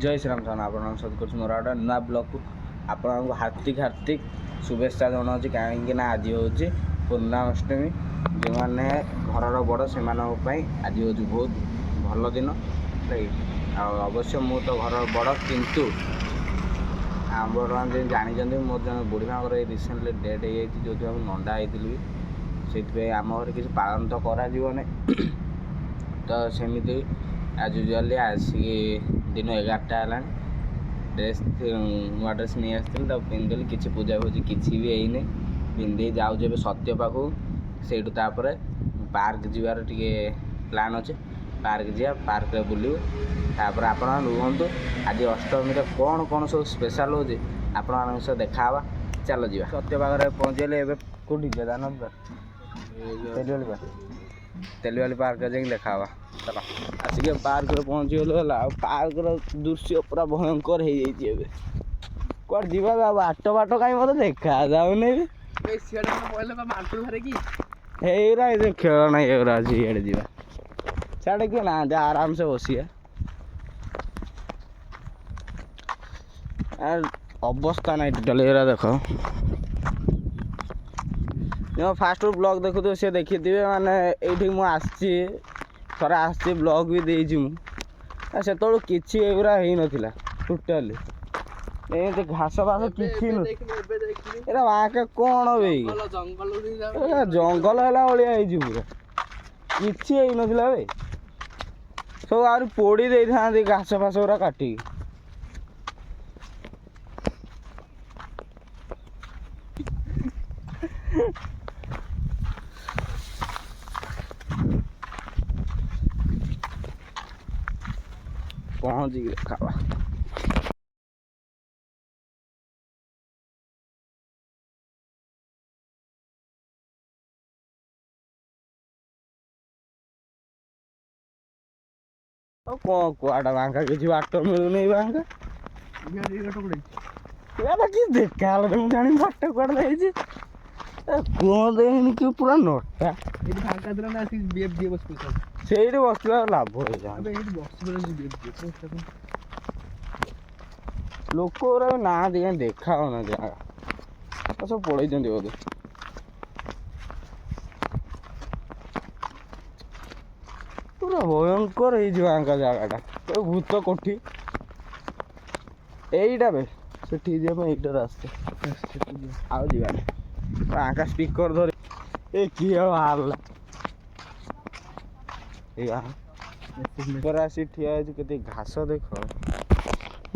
जय श्री राम सान आप सब मोर गोटे नुआ ब्लॉग को आपको हार्दिक हार्दिक शुभेच्छा जनाऊँ कहीं आज हूँ पूर्णाष्टमी जो मैंने घर बड़ से आज हूँ बहुत भल दिन अवश्य मु तो घर बड़ किंतु आम जानी मोर जन बुढ़ी माँ रिसेंटली डेथ हो जो नंदा होती से आम घर किसी पालन तो करा तो सेमती आज यूजुअली आसिक दिन 11टा है ड्रेस नुआ ड्रेस नहीं आसती तो पिंधि किसी पूजा भूजी किसी भी है पिंधि जाऊे सत्य पाखु से पार्क जीवार टे प्लान अच्छे पार्क जा पार्क बुलू तापर आप रुहतु आज अष्टमी कौन कौन सब स्पेशल हो आपण सह देखा चलो जी सत्य पाखे पहुँचे कौटी जान तेलवाली पार्क जाए देखा चलो आसिक पार्क पहुँची गलु पार्क दृश्य पूरा भयंकर हो जाए कौन जा बाट बाट कहीं मत देखा जाऊनी खेल ना ये जा साढ़े किए ना आराम से बस अवस्था ना टोटल देख जो फास्ट ब्लॉग देखु तो सी देखी थे माने ये मुझे थोड़ा आसी ब्लॉग भी देती से किसी एगुरा हो नाला टोटाली ये घास फास किसी आके कौन जंगल है भाई पूरा किसी हो नाला भाई सब आ पोड़ी दे था घास फास गुरा काटिकी पहुँच गए खावा कौन कुआटा बांका किसी बाट मिलूनी बांका कि देखा जानी बाट कुआटे कौन देखनी कि पूरा नोटा से बस लाभ लोक ना देखा होना जगह सब पड़े बोधे पूरा भयंकर हो जगह तो भूत कोठी यहीटा बे से यहीटा रास्ता आउ जा आका स्पीकर धर ए किए बाहरला आसी ठिया के घास देख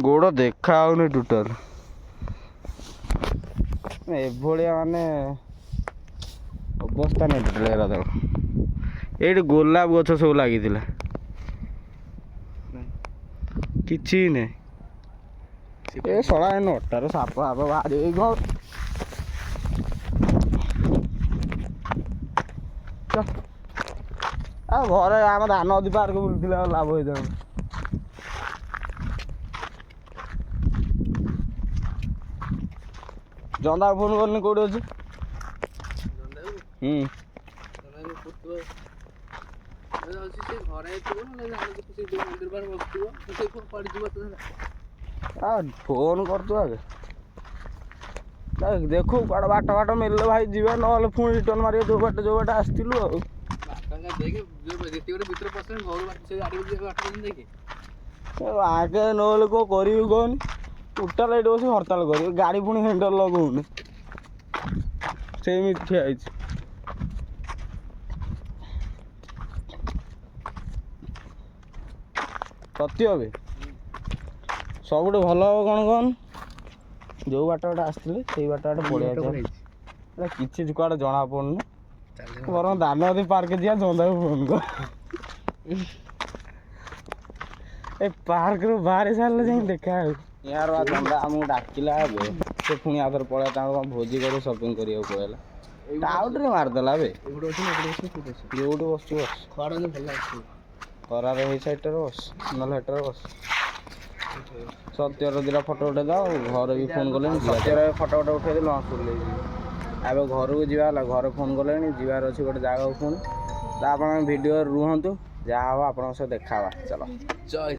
गोड़ देखा टोटल एभलिया माने अवस्था नहीं टोटल देख ये गोलाप गछ सब लगी किसी नहीं ये सड़ा नटार साप फाप बाहर घर आम धान नदी पार्क बुलूला लाभ हो जाए जंदा फोन करनी कौटे अच्छे फोन कर देखो कड़ बाट बाट मिलले भाई जीवा ना पुणी रिटर्न मारे जो बाट आसलु आगे ना कौन कर टोटाल ये बस हड़ताल कर गाड़ी पुणी हैंडल लगौनी से ठिया सत्य हे सब भल हम कौन कौन जो बाट बाट आसते से बाट बाट पड़े किसी कड़े जना पड़नी बर दान नदी पार्क जा जंदा फोन कर ए पार्क रू बाहर सारे जाए देखा यार जंदा आमको डाकिला से पुणी आधर पड़ा भोजी कर शॉपिंग करा कहला आउटे मारदेला बे जो बस खरार हो साइड बस ना हेटर बस सत्यर दिटा फटो उठे दाओ घर भी फोन कले सत्यर फटो उठे उठे हॉस्पिटल अब घर को जा घर फोन कले जीवार अच्छे गोटे जगह पुणी तो आप भिडियो रुहतु जहाँ हम आप देखा चलो जय।